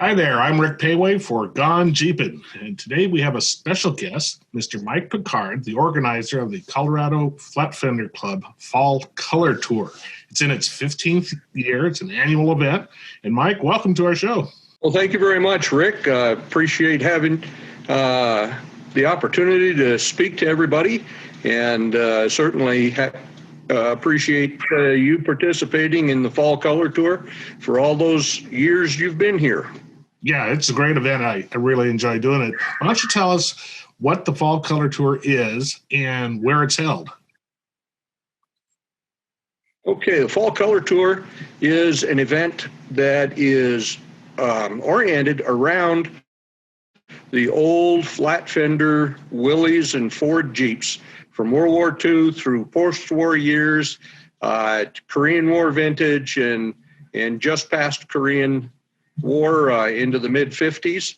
Hi there, I'm Rick Péwé for Gone-Gpn, and today we have a special guest, Mr. Mike Picard, the organizer of the Colorado Flat Fender Club Fall Color Tour. It's in its 15th year, it's an annual event, and Mike, welcome to our show. Well, thank you very much, Rick. Appreciate having the opportunity to speak to everybody, and certainly appreciate you participating in the Fall Color Tour for all those years you've been here. Yeah, it's a great event. I really enjoy doing it. Why don't you tell us what the Fall Color Tour is and where it's held? Okay, the Fall Color Tour is an event that is oriented around the old flat fender Willys and Ford Jeeps from World War II through post-war years, Korean War vintage, and just past Korean War into the mid-50s.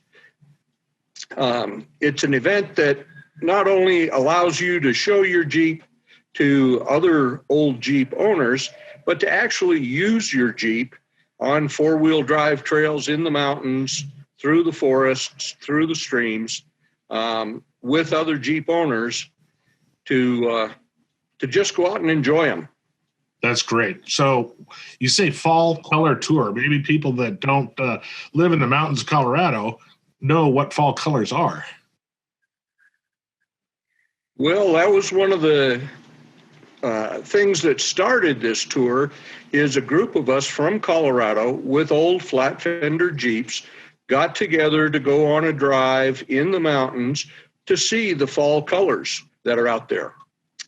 It's an event that not only allows you to show your Jeep to other old Jeep owners, but to actually use your Jeep on four-wheel drive trails in the mountains, through the forests, through the streams, with other Jeep owners to just go out and enjoy them. That's great. So you say Fall Color Tour. Maybe people that don't live in the mountains of Colorado know what fall colors are. Well, that was one of the things that started this tour is a group of us from Colorado with old flat fender Jeeps got together to go on a drive in the mountains to see the fall colors that are out there.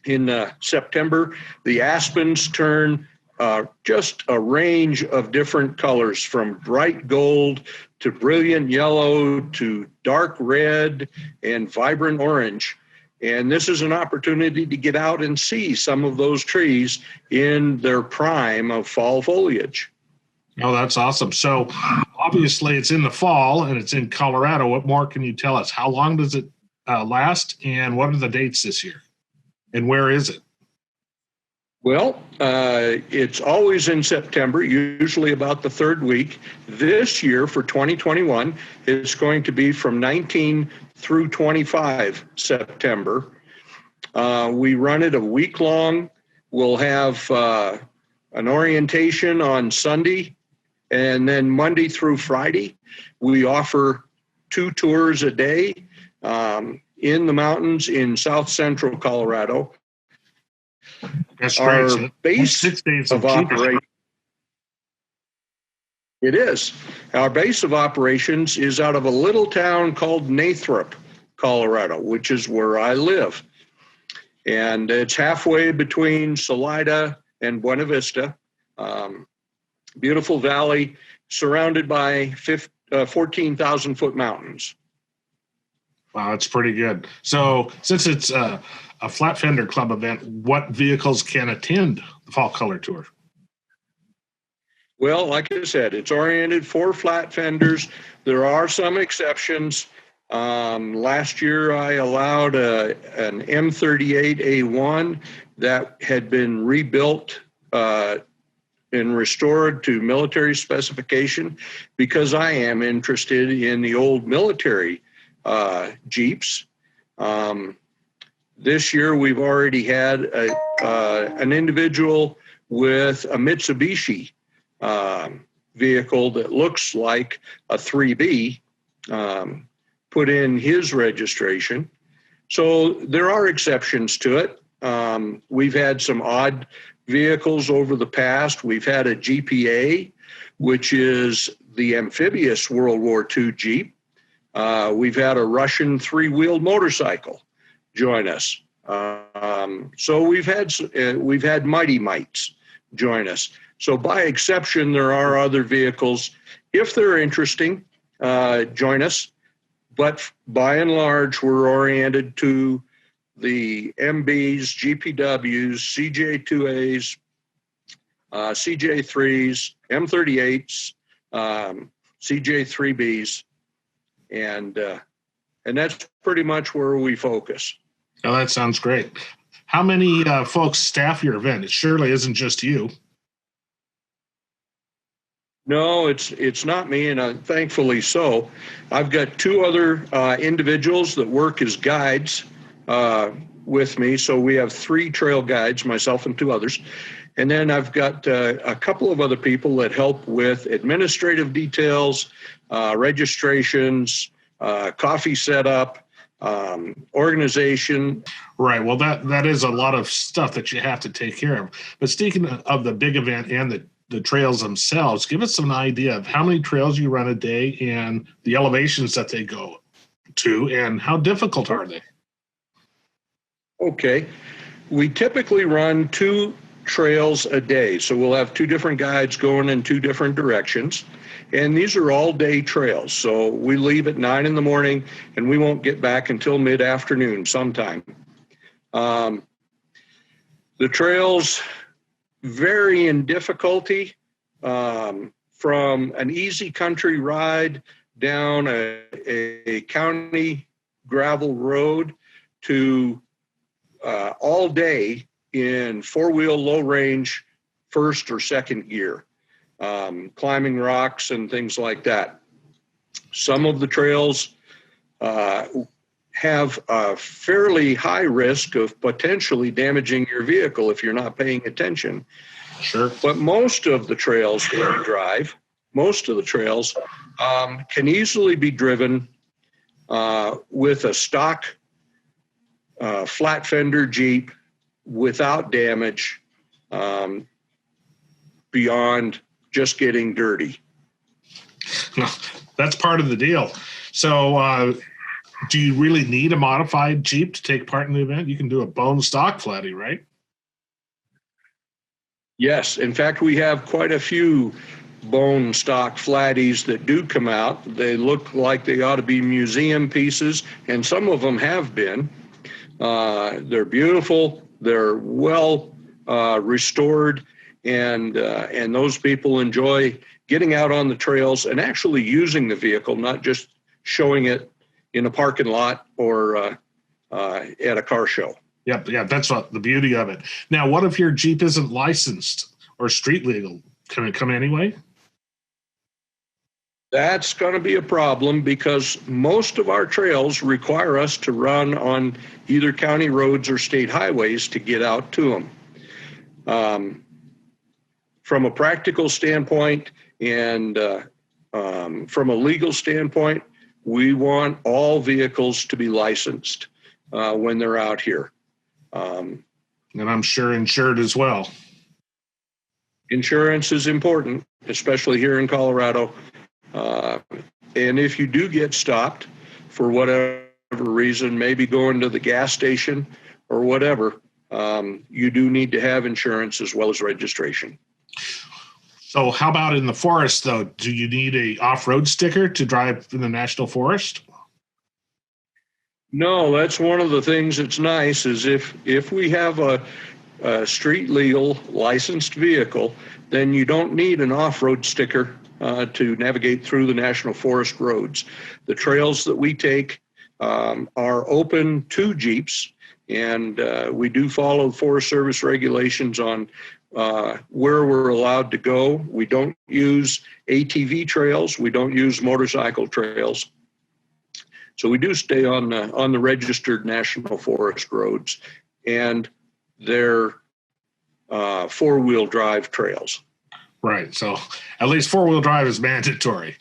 In September, the aspens turn just a range of different colors from bright gold to brilliant yellow to dark red and vibrant orange. And this is an opportunity to get out and see some of those trees in their prime of fall foliage. Oh, that's awesome. So obviously it's in the fall and it's in Colorado. What more can you tell us? How long does it last and what are the dates this year? And where is it? Well, it's always in September, usually about the third week. This year for 2021, it's going to be from 19 through 25 September. We run it a week long. We'll have an orientation on Sunday, and then Monday through Friday, we offer 2 tours a day in the mountains in south central Colorado. That's great. Our base 6 days of operation. It is. Our base of operations is out of a little town called Nathrop, Colorado, which is where I live. And it's halfway between Salida and Buena Vista. Beautiful valley surrounded by 14,000-foot mountains. Wow, that's pretty good. So since it's a Flat Fender Club event, what vehicles can attend the Fall Color Tour? Well, like I said, it's oriented for flat fenders. There are some exceptions. Last year, I allowed an M38A1 that had been rebuilt and restored to military specification because I am interested in the old military Jeeps. This year, we've already had an individual with a Mitsubishi vehicle that looks like a 3B put in his registration. So there are exceptions to it. We've had some odd vehicles over the past. We've had a GPA, which is the amphibious World War II Jeep. We've had a Russian 3-wheeled motorcycle join us. So we've had Mighty Mites join us. So by exception, there are other vehicles. If they're interesting, join us. But by and large, we're oriented to the MBs, GPWs, CJ2As, CJ3s, M38s, CJ3Bs, and that's pretty much where we focus. Oh, that sounds great. How many folks staff your event? It surely isn't just you. No, it's not me, and thankfully so. I've got two other individuals that work as guides with me. So we have three trail guides, myself and two others. And then I've got a couple of other people that help with administrative details, registrations, coffee setup, organization. Right. Well, that is a lot of stuff that you have to take care of. But speaking of the big event and the trails themselves, give us an idea of how many trails you run a day and the elevations that they go to, and how difficult are they? Okay. We typically run 2 trails a day. So we'll have 2 different guides going in 2 different directions. And these are all day trails. So we leave at 9 in the morning and we won't get back until mid-afternoon sometime. The trails vary in difficulty from an easy country ride down a county gravel road to all day in 4-wheel low range first or second gear, climbing rocks and things like that. Some of the trails have a fairly high risk of potentially damaging your vehicle if you're not paying attention. Sure. But most of the trails that we drive, can easily be driven with a stock flat fender Jeep without damage beyond just getting dirty. That's part of the deal. So do you really need a modified Jeep to take part in the event? You can do a bone stock flatty, right? Yes. In fact, we have quite a few bone stock flatties that do come out. They look like they ought to be museum pieces, and some of them have been. They're beautiful. They're well restored, and those people enjoy getting out on the trails and actually using the vehicle, not just showing it in a parking lot or at a car show. Yep, yeah, that's what the beauty of it. Now, what if your Jeep isn't licensed or street legal? Can it come anyway? That's going to be a problem because most of our trails require us to run on either county roads or state highways to get out to them. From a practical standpoint and from a legal standpoint, we want all vehicles to be licensed when they're out here. And I'm sure insured as well. Insurance is important, especially here in Colorado. And if you do get stopped for whatever reason, maybe going to the gas station or whatever, you do need to have insurance as well as registration. So how about in the forest, though? Do you need a off-road sticker to drive in the national forest? No, that's one of the things that's nice is if we have a street legal licensed vehicle, then you don't need an off-road sticker to navigate through the national forest roads. The trails that we take are open to Jeeps, and we do follow Forest Service regulations on where we're allowed to go. We don't use ATV trails. We don't use motorcycle trails. So we do stay on the registered national forest roads, and they're 4-wheel drive trails. Right. So at least 4-wheel drive is mandatory.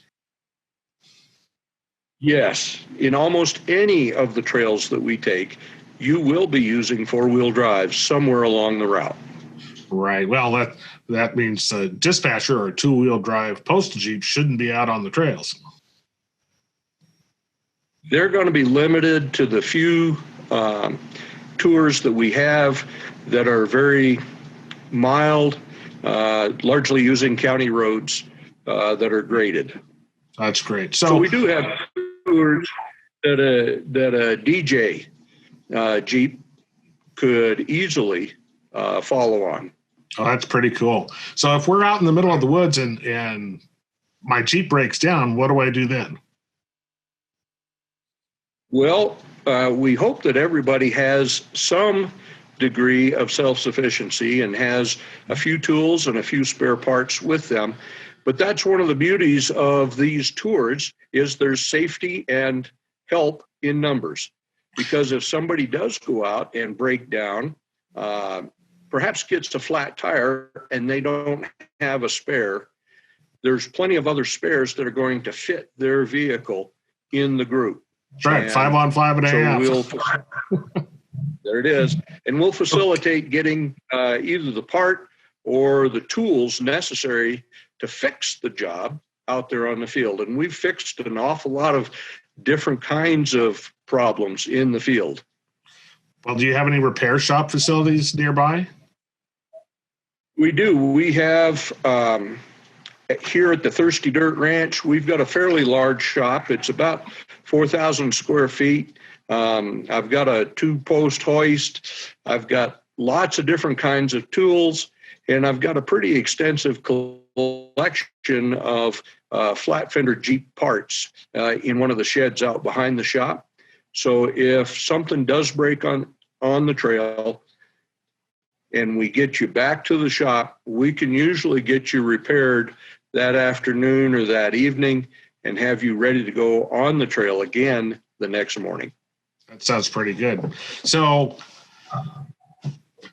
Yes. In almost any of the trails that we take, you will be using 4-wheel drive somewhere along the route. Right. Well, that means a dispatcher or a 2-wheel drive postal Jeep shouldn't be out on the trails. They're going to be limited to the few tours that we have that are very mild, largely using county roads that are graded. That's great. So we do have tours that a DJ Jeep could easily follow on. Oh, that's pretty cool. So if we're out in the middle of the woods and my Jeep breaks down, what do I do then? Well, we hope that everybody has some degree of self-sufficiency and has a few tools and a few spare parts with them. But that's one of the beauties of these tours is there's safety and help in numbers. Because if somebody does go out and break down, perhaps gets a flat tire and they don't have a spare, there's plenty of other spares that are going to fit their vehicle in the group. Right, and 5 on 5 and a half. There it is. And we'll facilitate getting either the part or the tools necessary to fix the job out there on the field. And we've fixed an awful lot of different kinds of problems in the field. Well, do you have any repair shop facilities nearby? We do. We have here at the Thirsty Dirt Ranch, we've got a fairly large shop. It's about 4,000 square feet. I've got a 2-post hoist. I've got lots of different kinds of tools, and I've got a pretty extensive collection of flat fender Jeep parts in one of the sheds out behind the shop. So if something does break on the trail and we get you back to the shop, we can usually get you repaired that afternoon or that evening and have you ready to go on the trail again the next morning. That sounds pretty good. So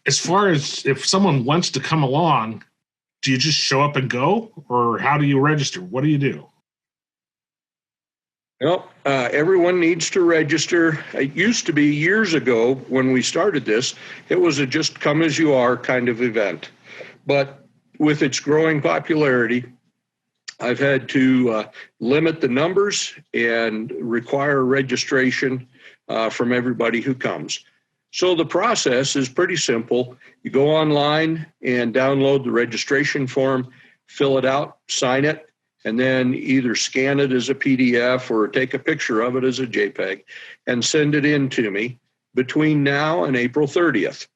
as far as if someone wants to come along, do you just show up and go, or how do you register? What do you do? Well, everyone needs to register. It used to be years ago when we started this, it was a just come as you are kind of event. But with its growing popularity, I've had to limit the numbers and require registration from everybody who comes. So the process is pretty simple. You go online and download the registration form, fill it out, sign it, and then either scan it as a PDF or take a picture of it as a JPEG and send it in to me between now and April 30th.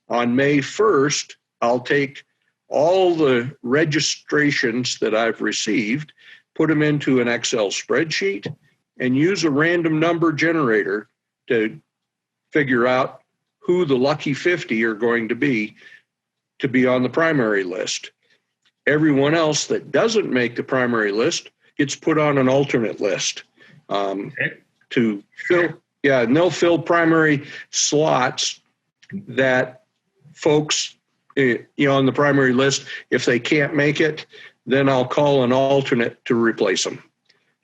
On May 1st, I'll take all the registrations that I've received, put them into an Excel spreadsheet, and use a random number generator to figure out who the lucky 50 are going to be on the primary list. Everyone else that doesn't make the primary list gets put on an alternate list to fill. Yeah, and they'll fill primary slots that folks, on the primary list, if they can't make it, then I'll call an alternate to replace them.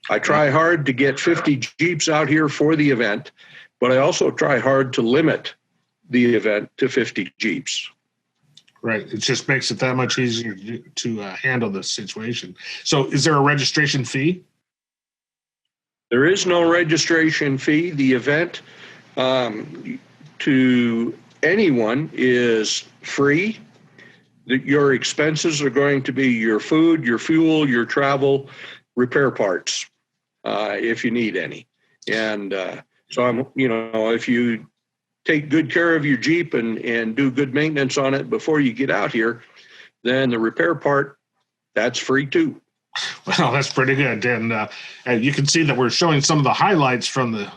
I try hard to get 50 Jeeps out here for the event, but I also try hard to limit the event to 50 Jeeps. Right. It just makes it that much easier to handle this situation. So is there a registration fee? There is no registration fee. The event to anyone is free. Your expenses are going to be your food, your fuel, your travel, repair parts, if you need any. And so if you take good care of your Jeep and do good maintenance on it before you get out here, then the repair part, that's free too. Well, that's pretty good. And you can see that we're showing some of the highlights from the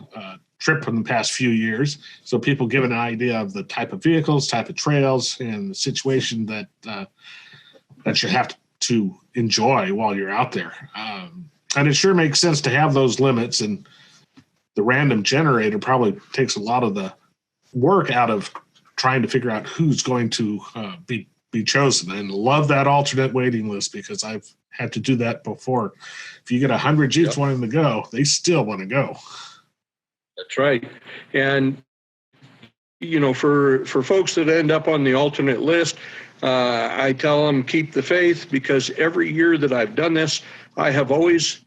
trip from the past few years. So people give an idea of the type of vehicles, type of trails, and the situation that you have to enjoy while you're out there. And it sure makes sense to have those limits, and the random generator probably takes a lot of the work out of trying to figure out who's going to be chosen. And love that alternate waiting list, because I've had to do that before. If you get 100 Jeeps wanting to go, they still want to go. That's right. And for folks that end up on the alternate list, I tell them keep the faith, because every year that I've done this, I have always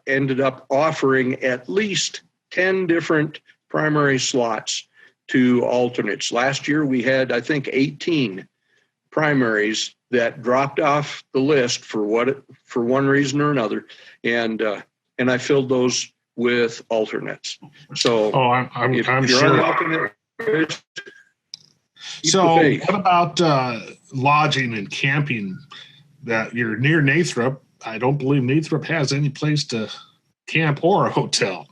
ended up offering at least 10 different primary slots to alternates. Last year we had, I think, 18 primaries that dropped off the list for one reason or another, and I filled those with alternates. So, I'm sure. So, what about lodging and camping? That you're near Nathrop. I don't believe Nathrop has any place to camp or a hotel.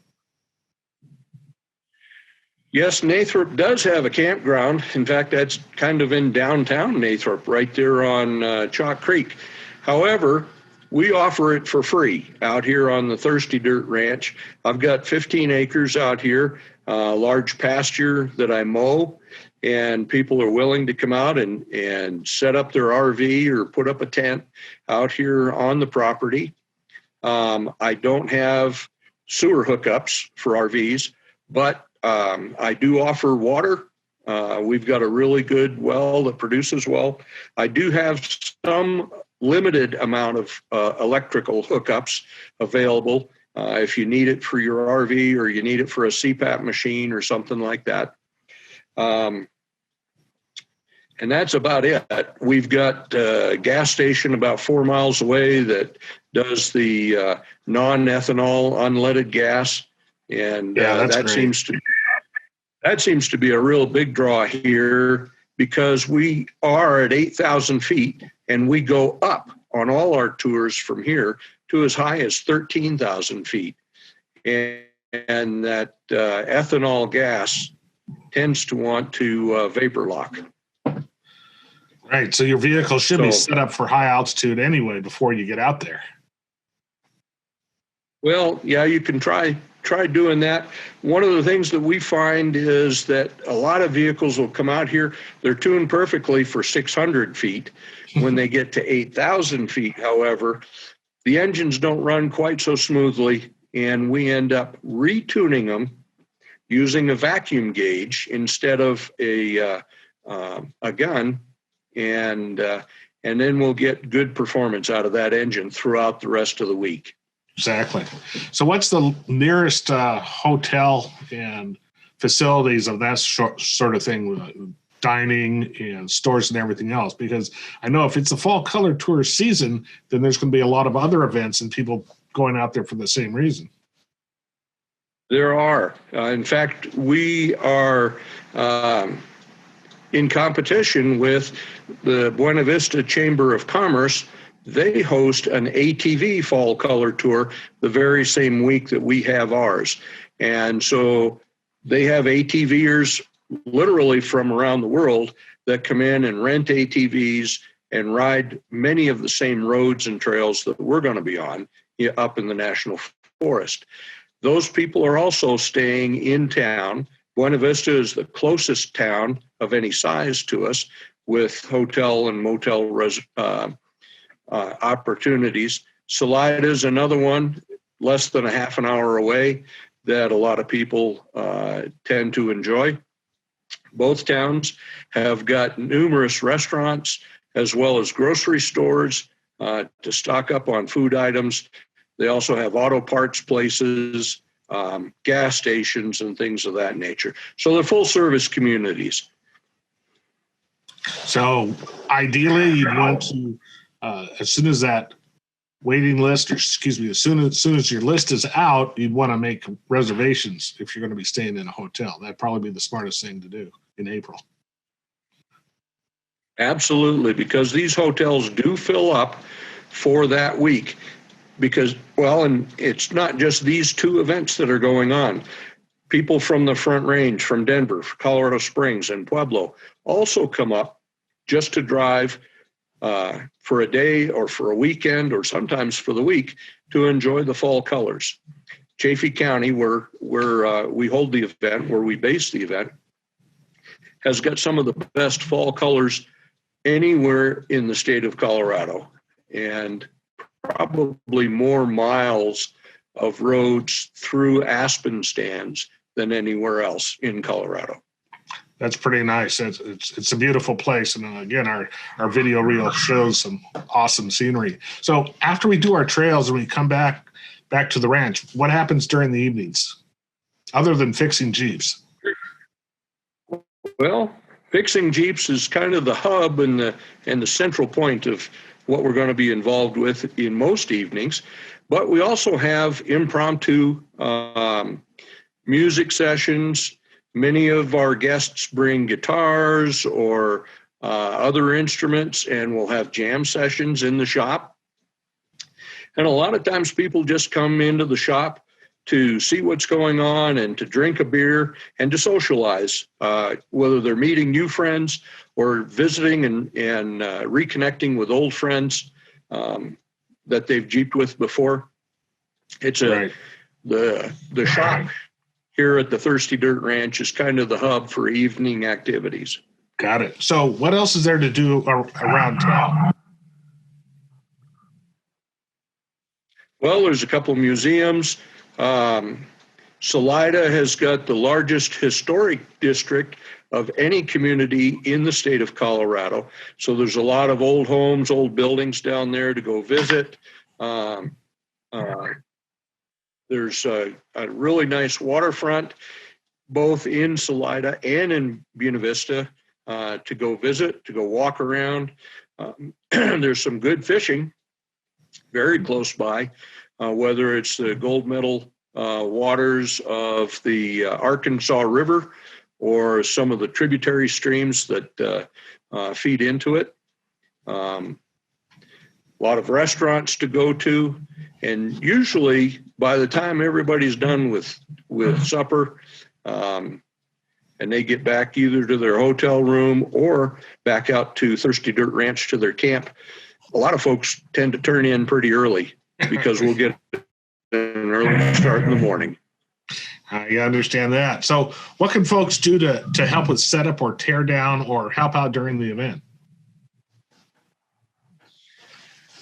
Yes, Nathrop does have a campground. In fact, that's kind of in downtown Nathrop, right there on Chalk Creek. However, we offer it for free out here on the Thirsty Dirt Ranch. I've got 15 acres out here, a large pasture that I mow, and people are willing to come out and set up their RV or put up a tent out here on the property. I don't have sewer hookups for RVs, but I do offer water. We've got a really good well that produces well. I do have some limited amount of electrical hookups available if you need it for your RV or you need it for a CPAP machine or something like that. And that's about it. We've got a gas station about 4 miles away that does the non-ethanol unleaded gas, and that seems to be a real big draw here because we are at 8,000 feet and we go up on all our tours from here to as high as 13,000 feet. And that ethanol gas tends to want to vapor lock. Right. So your vehicle should be set up for high altitude anyway before you get out there. Well, yeah, you can try doing that. One of the things that we find is that a lot of vehicles will come out here. They're tuned perfectly for 600 feet. When they get to 8,000 feet, however, the engines don't run quite so smoothly, and we end up retuning them using a vacuum gauge instead of a gun, and then we'll get good performance out of that engine throughout the rest of the week. Exactly. So what's the nearest hotel and facilities of that sort of thing, dining and stores and everything else? Because I know if it's the fall color tour season, then there's going to be a lot of other events and people going out there for the same reason. There are. In fact, we are in competition with the Buena Vista Chamber of Commerce. They host an ATV fall color tour the very same week that we have ours. And so they have ATVers literally from around the world that come in and rent ATVs and ride many of the same roads and trails that we're going to be on up in the National Forest. Those people are also staying in town. Buena Vista is the closest town of any size to us with hotel and motel opportunities. Salida is another one, less than a half an hour away, that a lot of people tend to enjoy. Both towns have got numerous restaurants as well as grocery stores to stock up on food items. They also have auto parts places, gas stations, and things of that nature. So they're full service communities. So ideally, you'd want to, as soon as that waiting list, or excuse me, as soon as your list is out, you'd want to make reservations if you're going to be staying in a hotel. That'd probably be the smartest thing to do in April. Absolutely, because these hotels do fill up for that week. Because, well, and it's not just these two events that are going on. People from the Front Range, from Denver, Colorado Springs, and Pueblo also come up just to drive for a day or for a weekend or sometimes for the week to enjoy the fall colors. Chaffee County, where we hold the event, where we base the event, has got some of the best fall colors anywhere in the state of Colorado, and probably more miles of roads through aspen stands than anywhere else in Colorado. That's pretty nice. It's a beautiful place. And again, our video reel shows some awesome scenery. So after we do our trails and we come back to the ranch, what happens during the evenings other than fixing Jeeps? Well, fixing Jeeps is kind of the hub and the central point of what we're going to be involved with in most evenings. But we also have impromptu music sessions. Many of our guests bring guitars or other instruments, and we'll have jam sessions in the shop. And a lot of times people just come into the shop to see what's going on and to drink a beer and to socialize, whether they're meeting new friends or visiting and reconnecting with old friends. that they've jeeped with before. It's the shop here at the Thirsty Dirt Ranch is kind of the hub for evening activities. Got it. So what else is there to do around town? Well, there's a couple of museums. Salida has got the largest historic district of any community in the state of Colorado. So there's a lot of old homes, old buildings down there to go visit. There's a really nice waterfront, both in Salida and in Buena Vista, to go visit, to go walk around. There's some good fishing very close by, whether it's the gold medal waters of the Arkansas River or some of the tributary streams that feed into it. A lot of restaurants to go to, and usually by the time everybody's done with supper, and they get back either to their hotel room or back out to Thirsty Dirt Ranch to their camp, a lot of folks tend to turn in pretty early because we'll get an early start in the morning. I understand that. So what can folks do to help with setup or tear down or help out during the event?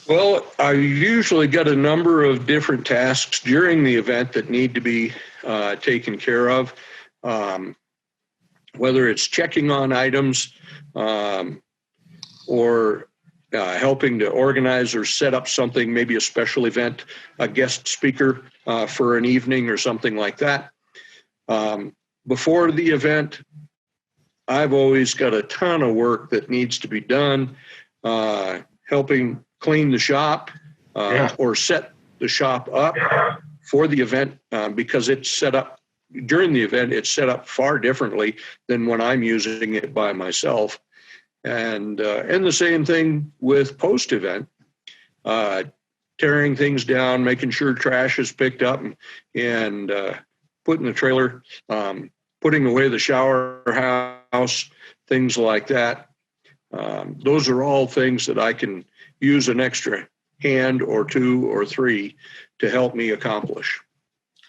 Well, I usually got a number of different tasks during the event that need to be taken care of, whether it's checking on items or helping to organize or set up something, maybe a special event, a guest speaker for an evening or something like that. Before the event, I've always got a ton of work that needs to be done, helping clean the shop or set the shop up for the event, because it's set up during the event, it's set up far differently than when I'm using it by myself. And the same thing with post-event, tearing things down, making sure trash is picked up and putting the trailer, putting away the shower house, things like that. Those are all things that I can use an extra hand or two or three to help me accomplish.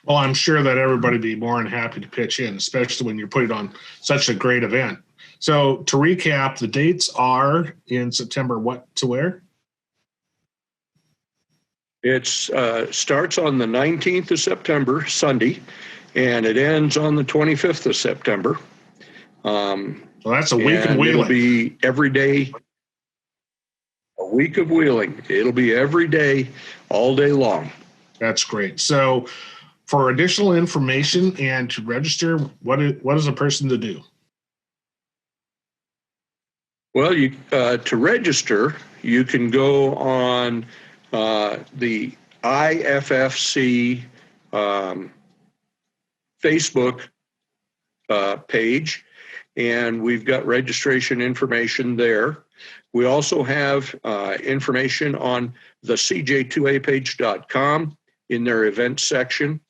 Well, I'm sure that everybody would be more than happy to pitch in, especially when you're putting on such a great event. So to recap, the dates are in September, what to where? It starts on the 19th of September, Sunday, and it ends on the 25th of September. Well, that's a week of wheeling. It'll be every day, a week of wheeling. It'll be every day, all day long. That's great. So for additional information and to register, what is a person to do? Well, to register, you can go on the IFFC Facebook page, and we've got registration information there. We also have information on the cj2apage.com in their events section,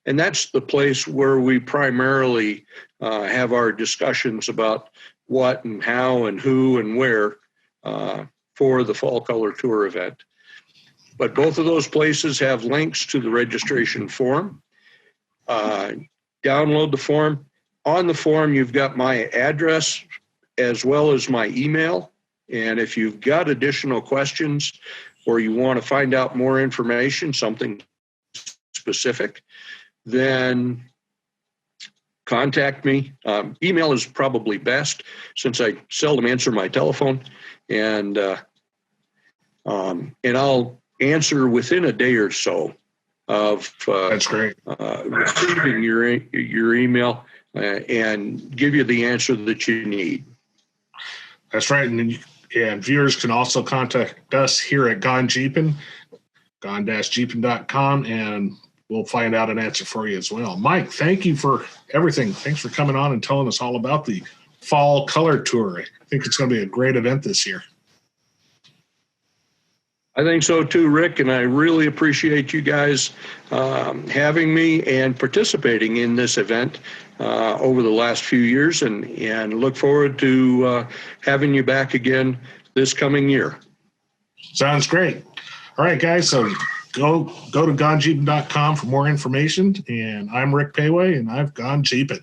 and that's the place where we primarily have our discussions about what and how and who and where for the Fall Color Tour event. But both of those places have links to the registration form. Download the form. On the form, you've got my address as well as my email. And if you've got additional questions or you want to find out more information, something specific, then contact me. Email is probably best since I seldom answer my telephone, and I'll answer within a day or so of that's great. Receiving your email and give you the answer that you need. That's right, and viewers can also contact us here at Gone-Gpn, gone-gpn.com, and we'll find out an answer for you as well. Mike, thank you for everything. Thanks for coming on and telling us all about the Fall Color Tour. I think it's going to be a great event this year. I think so too, Rick, and I really appreciate you guys having me and participating in this event over the last few years, and look forward to having you back again this coming year. Sounds great. All right, guys. So go to Gone-Gpn.com for more information. And I'm Rick Péwé, and I've gone Gpn.